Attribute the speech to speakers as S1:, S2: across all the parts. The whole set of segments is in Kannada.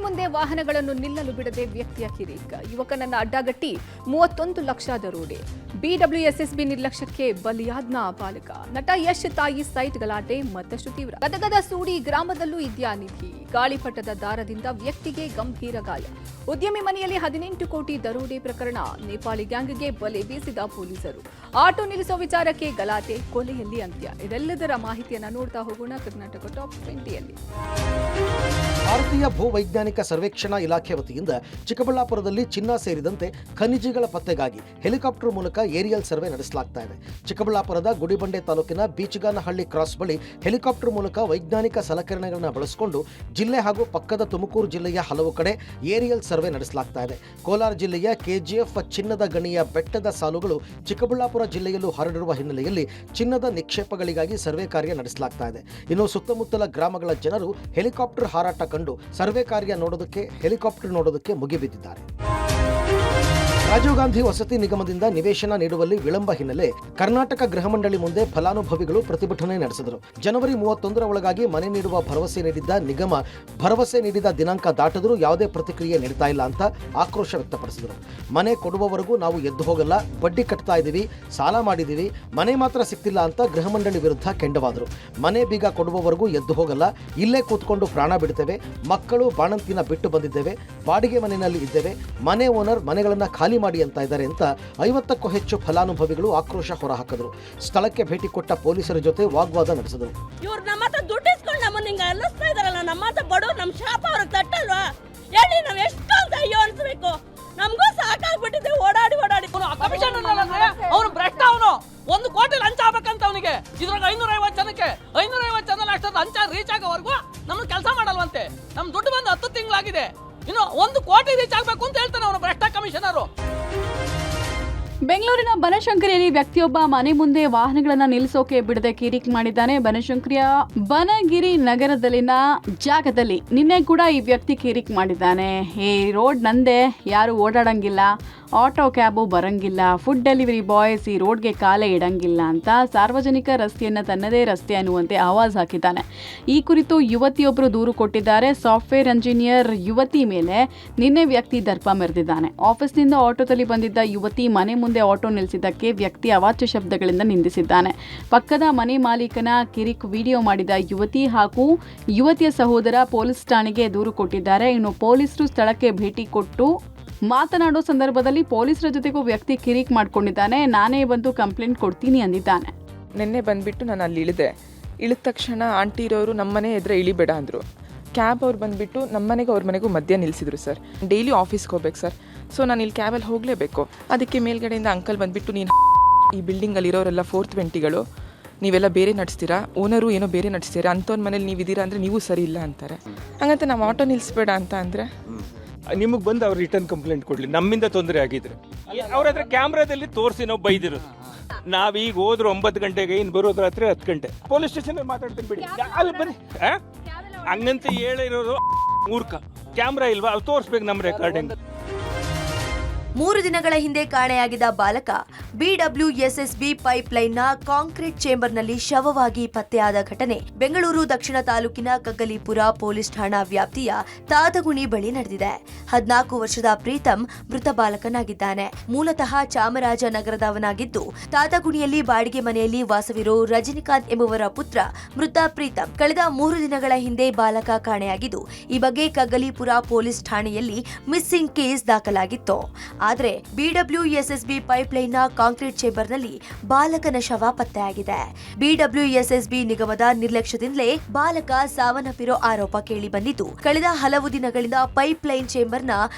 S1: ಮುಂದೆ ವಾಹನಗಳನ್ನು ನಿಲ್ಲಲು ಬಿಡದೆ ವ್ಯಕ್ತಿಯ ಕಿರಿಕ್. ಯುವಕನನ್ನ ಅಡ್ಡಗಟ್ಟಿ 31 ಲಕ್ಷ ದರೋಡೆ. ಬಿಡಬ್ಲ್ಯೂಎಸ್ಎಸ್ಬಿ ನಿರ್ಲಕ್ಷ್ಯಕ್ಕೆ ಬಲಿಯಾದ್ನ ಬಾಲಕ. ನಟ ಯಶ್ ತಾಯಿ ಸೈಟ್ ಗಲಾಟೆ ಮತ್ತಷ್ಟು ತೀವ್ರ. ಗದಗದ ಸೂಡಿ ಗ್ರಾಮದಲ್ಲೂ ಇದ್ಯಾ ನಿಧಿ. ಗಾಳಿಪಟದ ದಾರದಿಂದ ವ್ಯಕ್ತಿಗೆ ಗಂಭೀರ ಗಾಯ. ಉದ್ಯಮಿ ಮನೆಯಲ್ಲಿ 18 ಕೋಟಿ ದರೋಡೆ ಪ್ರಕರಣ. ನೇಪಾಳಿ ಗ್ಯಾಂಗ್ಗೆ ಬಲೆ ಬೀಸಿದ ಪೊಲೀಸರು. ಆಟೋ ನಿಲ್ಲಿಸೋ ವಿಚಾರಕ್ಕೆ ಗಲಾಟೆ, ಕೊಲೆಯಲ್ಲಿ ಅಂತ್ಯ. ಇದೆಲ್ಲದರ ಮಾಹಿತಿಯನ್ನ ನೋಡ್ತಾ ಹೋಗೋಣ ಕರ್ನಾಟಕ ಟಾಪ್ 20ಯಲ್ಲಿ.
S2: ಭಾರತೀಯ ಭೂವೈಜ್ಞಾನಿಕ ಸರ್ವೇಕ್ಷಣಾ ಇಲಾಖೆ ವತಿಯಿಂದ ಚಿಕ್ಕಬಳ್ಳಾಪುರದಲ್ಲಿ ಚಿನ್ನ ಸೇರಿದಂತೆ ಖನಿಜಗಳ ಪತ್ತೆಗಾಗಿ ಹೆಲಿಕಾಪ್ಟರ್ ಮೂಲಕ ಏರಿಯಲ್ ಸರ್ವೆ ನಡೆಸಲಾಗ್ತಾ ಇದೆ. ಚಿಕ್ಕಬಳ್ಳಾಪುರದ ಗುಡಿಬಂಡೆ ತಾಲೂಕಿನ ಬೀಚಗಾನಹಳ್ಳಿ ಕ್ರಾಸ್ ಬಳಿ ಹೆಲಿಕಾಪ್ಟರ್ ಮೂಲಕ ವೈಜ್ಞಾನಿಕ ಸಲಕರಣೆಗಳನ್ನು ಬಳಸಿಕೊಂಡು ಜಿಲ್ಲೆ ಹಾಗೂ ಪಕ್ಕದ ತುಮಕೂರು ಜಿಲ್ಲೆಯ ಹಲವು ಕಡೆ ಏರಿಯಲ್ ಸರ್ವೆ ನಡೆಸಲಾಗ್ತಾ ಇದೆ. ಕೋಲಾರ ಜಿಲ್ಲೆಯ ಕೆಜಿಎಫ್ ಚಿನ್ನದ ಗಣಿಯ ಬೆಟ್ಟದ ಸಾಲುಗಳು ಚಿಕ್ಕಬಳ್ಳಾಪುರ ಜಿಲ್ಲೆಯಲ್ಲೂ ಹರಡಿರುವ ಹಿನ್ನೆಲೆಯಲ್ಲಿ ಚಿನ್ನದ ನಿಕ್ಷೇಪಗಳಿಗಾಗಿ ಸರ್ವೆ ಕಾರ್ಯ ನಡೆಸಲಾಗ್ತಾ ಇದೆ. ಇನ್ನು ಸುತ್ತಮುತ್ತಲ ಗ್ರಾಮಗಳ ಜನರು ಹೆಲಿಕಾಪ್ಟರ್ ಹಾರಾಟ ಕಂಡು ಸರ್ವೆ ಕಾರ್ಯ ನೋಡೋದಕ್ಕೆ, ಹೆಲಿಕಾಪ್ಟರ್ ನೋಡೋದಕ್ಕೆ ಮುಗಿಬಿದ್ದಿದ್ದಾರೆ. ರಾಜೀವ್ ಗಾಂಧಿ ವಸತಿ ನಿಗಮದಿಂದ ನಿವೇಶನ ನೀಡುವಲ್ಲಿ ವಿಳಂಬ ಹಿನ್ನೆಲೆ ಕರ್ನಾಟಕ ಗೃಹ ಮಂಡಳಿ ಮುಂದೆ ಫಲಾನುಭವಿಗಳು ಪ್ರತಿಭಟನೆ ನಡೆಸಿದರು. ಜನವರಿ 31ರ ಒಳಗಾಗಿ ಮನೆ ನೀಡುವ ಭರವಸೆ ನೀಡಿದ್ದ ನಿಗಮ ಭರವಸೆ ನೀಡಿದ ದಿನಾಂಕ ದಾಟಿದರೂ ಯಾವುದೇ ಪ್ರತಿಕ್ರಿಯೆ ನೀಡ್ತಾ ಇಲ್ಲ ಅಂತ ಆಕ್ರೋಶ ವ್ಯಕ್ತಪಡಿಸಿದರು. ಮನೆ ಕೊಡುವವರೆಗೂ ನಾವು ಎದ್ದು ಹೋಗಲ್ಲ, ಬಡ್ಡಿ ಕಟ್ತಾ ಇದ್ದೀವಿ, ಸಾಲ ಮಾಡಿದ್ದೀವಿ, ಮನೆ ಮಾತ್ರ ಸಿಗ್ತಿಲ್ಲ ಅಂತ ಗೃಹ ಮಂಡಳಿ ವಿರುದ್ಧ ಕೆಂಡವಾದರು. ಮನೆ ಬೀಗ ಕೊಡುವವರೆಗೂ ಎದ್ದು ಹೋಗಲ್ಲ, ಇಲ್ಲೇ ಕೂತ್ಕೊಂಡು ಪ್ರಾಣ ಬಿಡ್ತೇವೆ, ಮಕ್ಕಳು ಬಾಣಂತಿನ ಬಿಟ್ಟು ಬಂದಿದ್ದೇವೆ, ಬಾಡಿಗೆ ಮನೆಯಲ್ಲಿ ಇದ್ದೇವೆ, ಮನೆ ಓನರ್ ಮನೆಗಳನ್ನು ಖಾಲಿ ಮಾಡಿ ಅಂತ ಇದ್ದಾರೆ ಅಂತ 50ಕ್ಕೂ ಹೆಚ್ಚು ಫಲಾನುಭವಿಗಳು ಆಕ್ರೋಶ ಹೊರಹಾಕಿದರು. ಸ್ಥಳಕ್ಕೆ ಭೇಟಿ ಕೊಟ್ಟ ಪೊಲೀಸರ ಜೊತೆ ವಾಗ್ವಾದ ನಡೆಸಿದರು.
S3: ಇವ್ರು ನಮ್ಮ ಹತ್ರ ದುಡ್ಡು ಇಸ್ಕೊಂಡು ನಮ್ಮನ್ನ ಹಿಂಗ ಅಲ್ಲಿಸ್ತಾ ಇದಾರಲ್ಲ, ನಮ್ಮ ಹತ್ರ ಬಡವ ನಮ್ಮ ಶಾಪ ಅವ್ರಿಗೆ ತಟ್ಟಲ್ವಾ ಹೇಳಿ? ನಾವ್ ಎಷ್ಟು ಅಂತ ಅಯ್ಯೋ ಅನ್ಸ್ಬೇಕು? ನಮಗೂ ಸಾಕಾಗ್ಬಿಟ್ಟಿದೆ ಓಡಾಡಿ
S4: ಕಮಿಷನ್ ಅವನು ಭ್ರಷ್ಟ. ಅವನು 1 ಕೋಟಿ ಲಂಚ ಆಗ್ಬೇಕಂತ ಅವನಿಗೆ. ಇದ್ರಾಗ 550 ಜನಕ್ಕೆ 550 ಜನ ಅಷ್ಟು ಲಂಚ ರೀಚ್ ಆಗೋವರೆಗೂ ನಮ್ಗೆ ಕೆಲಸ ಮಾಡಲ್ವಂತೆ. ನಮ್ ದುಡ್ಡು ಬಂದು 10 ತಿಂಗಳಾಗಿದೆ, ಇನ್ನು 1 ಕೋಟಿ ರೀಚ್ ಆಗ್ಬೇಕು ಅಂತ ಹೇಳ್ತಾನೆ ಅವನು ಭ್ರಷ್ಟ ಕಮಿಷನರು.
S5: ಬೆಂಗಳೂರಿನ ಬನಶಂಕರಿಯಲ್ಲಿ ವ್ಯಕ್ತಿಯೊಬ್ಬ ಮನೆ ಮುಂದೆ ವಾಹನಗಳನ್ನು ನಿಲ್ಲಿಸೋಕೆ ಬಿಡದೆ ಕಿರಿಕ್ ಮಾಡಿದ್ದಾನೆ. ಬನಶಂಕರಿಯ ಬನಗಿರಿ ನಗರದಲ್ಲಿನ ಜಾಗದಲ್ಲಿ ನಿನ್ನೆ ಕೂಡ ಈ ವ್ಯಕ್ತಿ ಕಿರಿಕ್ ಮಾಡಿದ್ದಾನೆ. ಈ ರೋಡ್ ನಂದೆ, ಯಾರು ಓಡಾಡಂಗಿಲ್ಲ, ಆಟೋ ಕ್ಯಾಬು ಬರಂಗಿಲ್ಲ, ಫುಡ್ ಡೆಲಿವರಿ ಬಾಯ್ಸ್ ಈ ರೋಡ್ಗೆ ಕಾಲೇ ಇಡಂಗಿಲ್ಲ ಅಂತ ಸಾರ್ವಜನಿಕ ರಸ್ತೆಯನ್ನು ತನ್ನದೇ ರಸ್ತೆ ಅನ್ನುವಂತೆ ಆವಾಜ್ ಹಾಕಿದ್ದಾನೆ. ಈ ಕುರಿತು ಯುವತಿಯೊಬ್ಬರು ದೂರು ಕೊಟ್ಟಿದ್ದಾರೆ. ಸಾಫ್ಟ್ವೇರ್ ಇಂಜಿನಿಯರ್ ಯುವತಿ ಮೇಲೆ ನಿನ್ನೆ ವ್ಯಕ್ತಿ ದರ್ಪ ಮೆರೆದಿದ್ದಾನೆ. ಆಫೀಸ್ನಿಂದ ಆಟೋದಲ್ಲಿ ಬಂದಿದ್ದ ಯುವತಿ ಮನೆ ಮುಂದೆ ಆಟೋ ನಿಲ್ಲಿಸಿದ್ದಕ್ಕೆ ವ್ಯಕ್ತಿ ಅವಾಚ್ಯ ಶಬ್ದಗಳಿಂದ ನಿಂದಿಸಿದ್ದಾನೆ. ಪಕ್ಕದ ಮನೆ ಮಾಲೀಕನ ಕಿರಿಕ್ ವಿಡಿಯೋ ಮಾಡಿದ ಯುವತಿ ಹಾಗೂ ಯುವತಿಯ ಸಹೋದರ ಪೊಲೀಸ್ ಠಾಣೆಗೆ ದೂರು ಕೊಟ್ಟಿದ್ದಾರೆ. ಇನ್ನು ಪೊಲೀಸರು ಸ್ಥಳಕ್ಕೆ ಭೇಟಿ ಕೊಟ್ಟು ಮಾತನಾಡೋ ಸಂದರ್ಭದಲ್ಲಿ ಪೊಲೀಸರ ಜೊತೆಗೂ ವ್ಯಕ್ತಿ ಕಿರಿಕ್ ಮಾಡ್ಕೊಂಡಿದ್ದಾನೆ. ನಾನೇ ಬಂದು ಕಂಪ್ಲೇಂಟ್ ಕೊಡ್ತೀನಿ ಅಂದಿದ್ದಾನೆ.
S6: ನಿನ್ನೆ ಬಂದುಬಿಟ್ಟು ನಾನು ಅಲ್ಲಿ ಇಳಿದ ತಕ್ಷಣ ಆಂಟಿ ಇರೋರು ನಮ್ಮನೆ ಎದುರು ಇಳಿಬೇಡ ಅಂದರು. ಕ್ಯಾಬ್ ಅವ್ರು ಬಂದುಬಿಟ್ಟು ನಮ್ಮನೆಗೂ ಅವ್ರ ಮನೆಗೂ ಮಧ್ಯ ನಿಲ್ಲಿಸಿದ್ರು ಸರ್. ಡೈಲಿ ಆಫೀಸ್ಗೆ ಹೋಗ್ಬೇಕು ಸರ್, ಸೊ ನಾನು ಇಲ್ಲಿ ಕ್ಯಾಬಲ್ಲಿ ಹೋಗಲೇಬೇಕು. ಅದಕ್ಕೆ ಮೇಲ್ಗಡೆಯಿಂದ ಅಂಕಲ್ ಬಂದುಬಿಟ್ಟು ನೀನು ಈ ಬಿಲ್ಡಿಂಗಲ್ಲಿ ಇರೋರೆಲ್ಲ 420ಗಳು, ನೀವೆಲ್ಲ ಬೇರೆ ನಡೆಸ್ತೀರಾ, ಓನರು ಏನೋ ಬೇರೆ ನಡೆಸ್ತೀರಾ, ಅಂಥವ್ನ ಮನೇಲಿ ನೀವು ಇದ್ದೀರಾ ಅಂದರೆ ನೀವು ಸರಿ ಇಲ್ಲ ಅಂತಾರೆ. ಹಂಗಂತ ನಾವು ಆಟೋ ನಿಲ್ಲಿಸ್ಬೇಡ ಅಂತ ಅಂದರೆ
S7: ನಿಮಗೆ ಬಂದು ಅವ್ರು ರಿಟರ್ನ್ ಕಂಪ್ಲೇಂಟ್ ಕೊಡ್ಲಿ, ನಮ್ಮಿಂದ ತೊಂದರೆ ಆಗಿದ್ರೆ ಅವ್ರ ಹತ್ರ ಕ್ಯಾಮ್ರಾದಲ್ಲಿ ತೋರಿಸಿ ನಾವು ಬೈದಿರೋದು. ನಾವೀಗ ಹೋದ್ರು 9 ಗಂಟೆಗೆ, ಇನ್ನು ಬರೋದು ರಾತ್ರಿ 10 ಗಂಟೆ. ಪೊಲೀಸ್ ಸ್ಟೇಷನ್ ಮಾತಾಡ್ತೀನಿ ಬಿಡಿ, ಅಲ್ಲಿ ಬನ್ನಿ. ಹಂಗಂತ ಹೇಳಿರೋದು ಮೂರ್ಖ. ಕ್ಯಾಮ್ರಾ ಇಲ್ವಾ, ಅಲ್ಲಿ ತೋರಿಸ್ಬೇಕು ನಮ್ಮ ರೆಕಾರ್ಡಿಂಗ್.
S8: 3 ದಿನಗಳ ಹಿಂದೆ ಕಾಣೆಯಾಗಿದ್ದ ಬಾಲಕ ಬಿಡಬ್ಲ್ಯೂಎಸ್ಎಸ್ಬಿ ಪೈಪ್ಲೈನ್ನ ಕಾಂಕ್ರೀಟ್ ಚೇಂಬರ್ನಲ್ಲಿ ಶವವಾಗಿ ಪತ್ತೆಯಾದ ಘಟನೆ ಬೆಂಗಳೂರು ದಕ್ಷಿಣ ತಾಲೂಕಿನ ಕಗ್ಗಲೀಪುರ ಪೊಲೀಸ್ ಠಾಣಾ ವ್ಯಾಪ್ತಿಯ ತಾತಗುಣಿ ಬಳಿ ನಡೆದಿದೆ. 14 ವರ್ಷದ ಪ್ರೀತಂ ಮೃತ ಬಾಲಕನಾಗಿದ್ದಾನೆ. ಮೂಲತಃ ಚಾಮರಾಜನಗರದವನಾಗಿದ್ದು ತಾತಗುಣಿಯಲ್ಲಿ ಬಾಡಿಗೆ ಮನೆಯಲ್ಲಿ ವಾಸವಿರೋ ರಜನಿಕಾಂತ್ ಎಂಬುವರ ಪುತ್ರ ಮೃತ ಪ್ರೀತಂ. ಕಳೆದ 3 ದಿನಗಳ ಹಿಂದೆ ಬಾಲಕ ಕಾಣೆಯಾಗಿದ್ದು ಈ ಬಗ್ಗೆ ಕಗ್ಗಲೀಪುರ ಪೊಲೀಸ್ ಠಾಣೆಯಲ್ಲಿ ಮಿಸ್ಸಿಂಗ್ ಕೇಸ್ ದಾಖಲಾಗಿತ್ತು. ಆದರೆ ಬಿಡಬ್ಲ್ಯೂಎಸ್ಎಸ್ಬಿ ಪೈಪ್ಲೈನ್ನ ಕಾಂಕ್ರೀಟ್ ಚೇಂಬರ್ನಲ್ಲಿ ಬಾಲಕನ ಶವ ಪತ್ತೆಯಾಗಿದೆ. ಬಿಡಬ್ಲ್ಯೂಎಸ್ಎಸ್ಬಿ ನಿಗಮದ ನಿರ್ಲಕ್ಷ್ಯದಿಂದಲೇ ಬಾಲಕ ಸಾವನ್ನಪ್ಪಿರೋ ಆರೋಪ ಕೇಳಿ ಬಂದಿದ್ದು, ಕಳೆದ ಹಲವು ದಿನಗಳಿಂದ ಪೈಪ್ಲೈನ್ ಚೇಂಬರ್ನ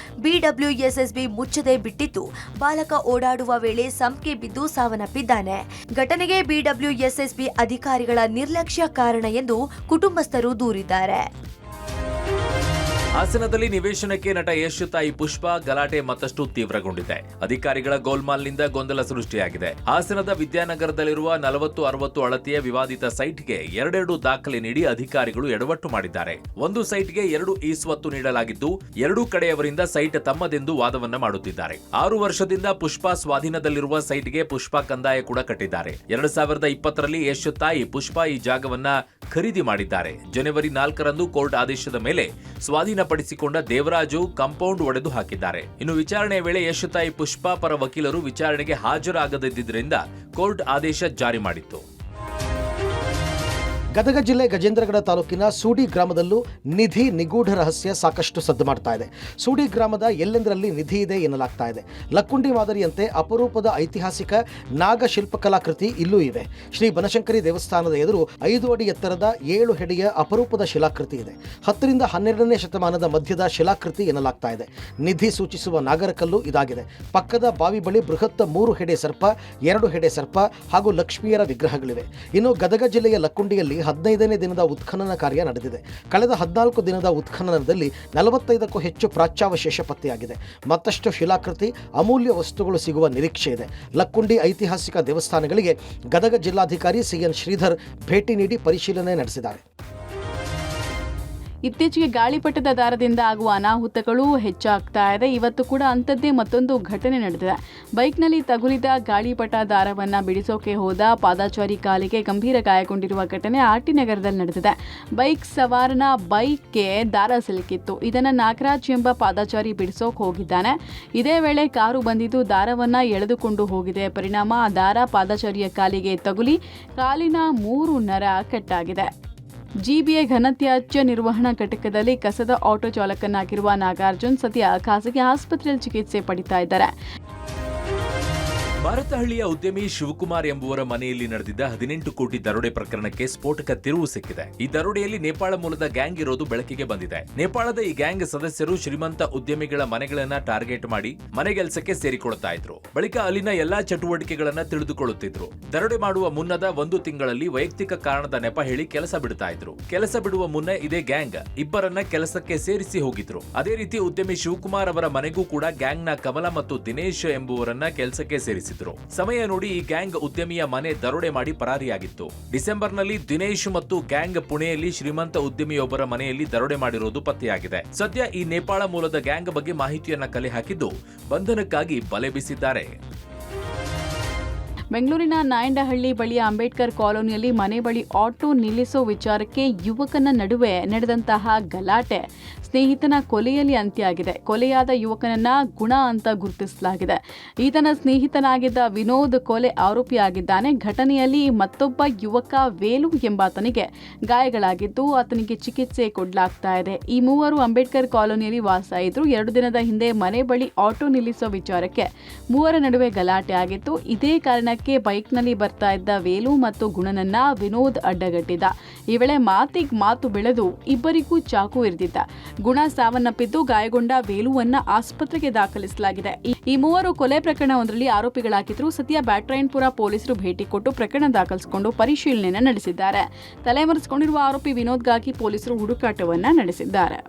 S8: ಬಿಡಬ್ಲ್ಯೂಎಸ್ಎಸ್ಬಿ ಮುಚ್ಚದೆ ಬಿಟ್ಟಿದ್ದು, ಬಾಲಕ ಓಡಾಡುವ ವೇಳೆ ಸಂಕೆ ಬಿದ್ದು ಸಾವನ್ನಪ್ಪಿದ್ದಾನೆ. ಘಟನೆಗೆ ಬಿಡಬ್ಲ್ಯೂಎಸ್ಎಸ್ಬಿ ಅಧಿಕಾರಿಗಳ ನಿರ್ಲಕ್ಷ್ಯ ಕಾರಣ ಎಂದು ಕುಟುಂಬಸ್ಥರು ದೂರಿದ್ದಾರೆ.
S9: ಹಾಸನದಲ್ಲಿ ನಿವೇಶನಕ್ಕೆ ನಟ ಯಶ್ ತಾಯಿ ಪುಷ್ಪ ಗಲಾಟೆ ಮತ್ತಷ್ಟು ತೀವ್ರಗೊಂಡಿದೆ. ಅಧಿಕಾರಿಗಳ ಗೋಲ್ಮಾಲ್ನಿಂದ ಗೊಂದಲ ಸೃಷ್ಟಿಯಾಗಿದೆ. ಹಾಸನದ ವಿದ್ಯಾನಗರದಲ್ಲಿರುವ 40-60 ಅಳತೆಯ ವಿವಾದಿತ ಸೈಟ್ಗೆ 2 ದಾಖಲೆ ನೀಡಿ ಅಧಿಕಾರಿಗಳು ಎಡವಟ್ಟು ಮಾಡಿದ್ದಾರೆ. ಒಂದು ಸೈಟ್ಗೆ 2 ಈಸ್ವತ್ತು ನೀಡಲಾಗಿದ್ದು, 2 ಕಡೆಯವರಿಂದ ಸೈಟ್ ತಮ್ಮದೆಂದು ವಾದವನ್ನ ಮಾಡುತ್ತಿದ್ದಾರೆ. 6 ವರ್ಷದಿಂದ ಪುಷ್ಪ ಸ್ವಾಧೀನದಲ್ಲಿರುವ ಸೈಟ್ಗೆ ಪುಷ್ಪ ಕಂದಾಯ ಕೂಡ ಕಟ್ಟಿದ್ದಾರೆ. 2020ರಲ್ಲಿ ಯಶ್ ತಾಯಿ ಪುಷ್ಪ ಈ ಜಾಗವನ್ನ ಖರೀದಿ ಮಾಡಿದ್ದಾರೆ. ಜನವರಿ 4ರಂದು ಕೋರ್ಟ್ ಆದೇಶದ ಮೇಲೆ ಸ್ವಾಧೀನ ಸ್ವಾಧೀನಪಡಿಸಿಕೊಂಡ ದೇವರಾಜು ಕಾಂಪೌಂಡ್ ಒಡೆದು ಹಾಕಿದ್ದಾರೆ. ಇನ್ನು ವಿಚಾರಣೆಯ ವೇಳೆ ಯಶ್ ತಾಯಿ ಪುಷ್ಪಾ ಪರ ವಕೀಲರು ವಿಚಾರಣೆಗೆ ಹಾಜರಾಗದಿದ್ದರಿಂದ ಕೋರ್ಟ್ ಆದೇಶ ಜಾರಿ ಮಾಡಿತ್ತು.
S2: ಗದಗ ಜಿಲ್ಲೆ ಗಜೇಂದ್ರಗಡ ತಾಲೂಕಿನ ಸೂಡಿ ಗ್ರಾಮದಲ್ಲೂ ನಿಧಿ ನಿಗೂಢ ರಹಸ್ಯ ಸಾಕಷ್ಟು ಸದ್ದು ಮಾಡ್ತಾ ಇದೆ. ಸೂಡಿ ಗ್ರಾಮದ ಎಲ್ಲೆಂದರಲ್ಲಿ ನಿಧಿ ಇದೆ ಎನ್ನಲಾಗ್ತಾ ಇದೆ. ಲಕ್ಕುಂಡಿ ಮಾದರಿಯಂತೆ ಅಪರೂಪದ ಐತಿಹಾಸಿಕ ನಾಗ ಶಿಲ್ಪಕಲಾಕೃತಿ ಇಲ್ಲೂ ಇವೆ. ಶ್ರೀ ಬನಶಂಕರಿ ದೇವಸ್ಥಾನದ ಎದುರು 5 ಅಡಿ ಎತ್ತರದ 7 ಹೆಡೆಯ ಅಪರೂಪದ ಶಿಲಾಕೃತಿ ಇದೆ. 10 ರಿಂದ 12ನೇ ಶತಮಾನದ ಮಧ್ಯದ ಶಿಲಾಕೃತಿ ಎನ್ನಲಾಗ್ತಾ ಇದೆ. ನಿಧಿ ಸೂಚಿಸುವ ನಾಗರಕಲ್ಲು ಇದಾಗಿದೆ. ಪಕ್ಕದ ಬಾವಿ ಬಳಿ ಬೃಹತ್ 3 ಹೆಡೆ ಸರ್ಪ, 2 ಹೆಡೆ ಸರ್ಪ ಹಾಗೂ ಲಕ್ಷ್ಮಿಯರ ವಿಗ್ರಹಗಳಿವೆ. ಇನ್ನು ಗದಗ ಜಿಲ್ಲೆಯ ಲಕ್ಕುಂಡಿಯಲ್ಲಿ 15ನೇ ದಿನದ ಉತ್ಖನನ ಕಾರ್ಯ ನಡೆದಿದೆ. ಕಳೆದ 14 ದಿನದ ಉತ್ಖನನದಲ್ಲಿ 45ಕ್ಕೂ ಹೆಚ್ಚು ಪ್ರಾಚ್ಯಾವಶೇಷ ಪತ್ತೆಯಾಗಿದೆ. ಮತ್ತಷ್ಟು ಶಿಲಾಕೃತಿ, ಅಮೂಲ್ಯ ವಸ್ತುಗಳು ಸಿಗುವ ನಿರೀಕ್ಷೆ ಇದೆ. ಲಕ್ಕುಂಡಿ ಐತಿಹಾಸಿಕ ದೇವಸ್ಥಾನಗಳಿಗೆ ಗದಗ ಜಿಲ್ಲಾಧಿಕಾರಿ ಸಿಎನ್ ಶ್ರೀಧರ್ ಭೇಟಿ ನೀಡಿ ಪರಿಶೀಲನೆ ನಡೆಸಿದ್ದಾರೆ.
S5: ಇತ್ತೀಚೆಗೆ ಗಾಳಿಪಟದ ದಾರದಿಂದ ಆಗುವ ಅನಾಹುತಗಳು ಹೆಚ್ಚಾಗ್ತಾ ಇದೆ. ಇವತ್ತು ಕೂಡ ಅಂಥದ್ದೇ ಮತ್ತೊಂದು ಘಟನೆ ನಡೆದಿದೆ. ಬೈಕ್ನಲ್ಲಿ ತಗುಲಿದ ಗಾಳಿಪಟ ದಾರವನ್ನು ಬಿಡಿಸೋಕೆ ಹೋದ ಪಾದಾಚಾರಿ ಕಾಲಿಗೆ ಗಂಭೀರ ಗಾಯಗೊಂಡಿರುವ ಘಟನೆ ಆರ್ಟಿ ನಗರದಲ್ಲಿ ನಡೆದಿದೆ. ಬೈಕ್ ಸವಾರನ ಬೈಕ್ಗೆ ದಾರ ಸಿಲುಕಿತ್ತು. ಇದನ್ನು ನಾಗರಾಜ್ ಎಂಬ ಪಾದಾಚಾರಿ ಬಿಡಿಸೋಕೆ ಹೋಗಿದ್ದಾನೆ. ಇದೇ ವೇಳೆ ಕಾರು ಬಂದಿದ್ದು ದಾರವನ್ನು ಎಳೆದುಕೊಂಡು ಹೋಗಿದೆ. ಪರಿಣಾಮ ಆ ದಾರ ಪಾದಾಚಾರಿಯ ಕಾಲಿಗೆ ತಗುಲಿ ಕಾಲಿನ 3 ನರ ಕಟ್ಟಾಗಿದೆ. ಜಿಬಿಎ ಘನತ್ಯಾಜ್ಯ ನಿರ್ವಹಣಾ ಘಟಕದಲ್ಲಿ ಕಸದ ಆಟೋ ಚಾಲಕನಾಗಿರುವ ನಾಗಾರ್ಜುನ್ ಸದ್ಯ ಖಾಸಗಿ ಆಸ್ಪತ್ರೆಯಲ್ಲಿ ಚಿಕಿತ್ಸೆ ಪಡಿತಾ ಇದ್ದಾರೆ.
S9: ಭಾರತಹಳ್ಳಿಯ ಉದ್ಯಮಿ ಶಿವಕುಮಾರ್ ಎಂಬುವರ ಮನೆಯಲ್ಲಿ ನಡೆದಿದ್ದ 18 ಕೋಟಿ ದರೋಡೆ ಪ್ರಕರಣಕ್ಕೆ ಸ್ಫೋಟಕ ತಿರುವು ಸಿಕ್ಕಿದೆ. ಈ ದರೋಡೆಯಲ್ಲಿ ನೇಪಾಳ ಮೂಲದ ಗ್ಯಾಂಗ್ ಇರೋದು ಬೆಳಕಿಗೆ ಬಂದಿದೆ. ನೇಪಾಳದ ಈ ಗ್ಯಾಂಗ್ ಸದಸ್ಯರು ಶ್ರೀಮಂತ ಉದ್ಯಮಿಗಳ ಮನೆಗಳನ್ನ ಟಾರ್ಗೆಟ್ ಮಾಡಿ ಮನೆಗೆಲಸಕ್ಕೆ ಸೇರಿಕೊಳ್ತಾ ಇದ್ರು. ಬಳಿಕ ಅಲ್ಲಿನ ಎಲ್ಲಾ ಚಟುವಟಿಕೆಗಳನ್ನ ತಿಳಿದುಕೊಳ್ಳುತ್ತಿದ್ರು. ದರೋಡೆ ಮಾಡುವ ಮುನ್ನದ 1 ತಿಂಗಳಲ್ಲಿ ವೈಯಕ್ತಿಕ ಕಾರಣದ ನೆಪ ಹೇಳಿ ಕೆಲಸ ಬಿಡ್ತಾ ಇದ್ರು. ಕೆಲಸ ಬಿಡುವ ಮುನ್ನ ಇದೇ ಗ್ಯಾಂಗ್ ಇಬ್ಬರನ್ನ ಕೆಲಸಕ್ಕೆ ಸೇರಿಸಿ ಹೋಗಿದ್ರು. ಅದೇ ರೀತಿ ಉದ್ಯಮಿ ಶಿವಕುಮಾರ್ ಅವರ ಮನೆಗೂ ಕೂಡ ಗ್ಯಾಂಗ್ನ ಕಮಲ ಮತ್ತು ದಿನೇಶ್ ಎಂಬುವರನ್ನ ಕೆಲಸಕ್ಕೆ ಸೇರಿಸಿದ್ರು. ಸಮಯ ನೋಡಿ ಈ ಗ್ಯಾಂಗ್ ಉದ್ಯಮಿಯ ಮನೆ ದರೋಡೆ ಮಾಡಿ ಪರಾರಿಯಾಗಿತ್ತು. ಡಿಸೆಂಬರ್ನಲ್ಲಿ ದಿನೇಶ್ ಮತ್ತು ಗ್ಯಾಂಗ್ ಪುಣೆಯಲ್ಲಿ ಶ್ರೀಮಂತ ಉದ್ಯಮಿಯೊಬ್ಬರ ಮನೆಯಲ್ಲಿ ದರೋಡೆ ಮಾಡಿರುವುದು ಪತ್ತೆಯಾಗಿದೆ. ಸದ್ಯ ಈ ನೇಪಾಳ ಮೂಲದ ಗ್ಯಾಂಗ್ ಬಗ್ಗೆ ಮಾಹಿತಿಯನ್ನ ಕಲೆ ಹಾಕಿದ್ದು ಬಂಧನಕ್ಕಾಗಿ ಬಲೆ ಬೀಸಿದ್ದಾರೆ.
S5: ಬೆಂಗಳೂರಿನ ನಾಯಂಡಹಳ್ಳಿ ಬಳಿಯ ಅಂಬೇಡ್ಕರ್ ಕಾಲೋನಿಯಲ್ಲಿ ಮನೆ ಬಳಿ ಆಟೋ ನಿಲ್ಲಿಸೋ ವಿಚಾರಕ್ಕೆ ಯುವಕನ ನಡುವೆ ನಡೆದಂತಹ ಗಲಾಟೆ ಸ್ನೇಹಿತನ ಕೊಲೆಯಲ್ಲಿ ಅಂತ್ಯ ಆಗಿದೆ. ಕೊಲೆಯಾದ ಯುವಕನನ್ನ ಗುಣ ಅಂತ ಗುರುತಿಸಲಾಗಿದೆ. ಈತನ ಸ್ನೇಹಿತನಾಗಿದ್ದ ವಿನೋದ್ ಕೊಲೆ ಆರೋಪಿಯಾಗಿದ್ದಾನೆ. ಘಟನೆಯಲ್ಲಿ ಮತ್ತೊಬ್ಬ ಯುವಕ ವೇಲು ಎಂಬಾತನಿಗೆ ಗಾಯಗಳಾಗಿದ್ದು ಆತನಿಗೆ ಚಿಕಿತ್ಸೆ ಕೊಡಲಾಗ್ತಾ ಇದೆ. ಈ ಮೂವರು ಅಂಬೇಡ್ಕರ್ ಕಾಲೋನಿಯಲ್ಲಿ ವಾಸ ಇದ್ರು. 2 ದಿನದ ಹಿಂದೆ ಮನೆ ಬಳಿ ಆಟೋ ನಿಲ್ಲಿಸೋ ವಿಚಾರಕ್ಕೆ ಮೂವರ ನಡುವೆ ಗಲಾಟೆ ಆಗಿತ್ತು. ಇದೇ ಕಾರಣಕ್ಕೆ ಬೈಕ್ನಲ್ಲಿ ಬರ್ತಾ ಇದ್ದ ವೇಲು ಮತ್ತು ಗುಣನನ್ನ ವಿನೋದ್ ಅಡ್ಡಗಟ್ಟಿದ್ದ. ಈ ವೇಳೆ ಮಾತು ಬೆಳೆದು ಇಬ್ಬರಿಗೂ ಚಾಕು ಇರಿದಿದ್ದ. ಗುಣ ಸಾವನ್ನಪ್ಪಿದ್ದು ಗಾಯಗೊಂಡ ವೇಲುವನ್ನ ಆಸ್ಪತ್ರೆಗೆ ದಾಖಲಿಸಲಾಗಿದೆ. ಈ ಮೂವರು ಕೊಲೆ ಪ್ರಕರಣವೊಂದರಲ್ಲಿ ಆರೋಪಿಗಳಾಗಿದ್ರು. ಸದ್ಯ ಬ್ಯಾಟರಾಯನಪುರ ಪೊಲೀಸರು ಭೇಟಿ ಕೊಟ್ಟು ಪ್ರಕರಣ ದಾಖಲಿಸಿಕೊಂಡು ಪರಿಶೀಲನೆ ನಡೆಸಿದ್ದಾರೆ. ತಲೆಮರೆಸಿಕೊಂಡಿರುವ ಆರೋಪಿ ವಿನೋದ್ಗಾಗಿ ಪೊಲೀಸರು ಹುಡುಕಾಟವನ್ನ ನಡೆಸಿದ್ದಾರೆ.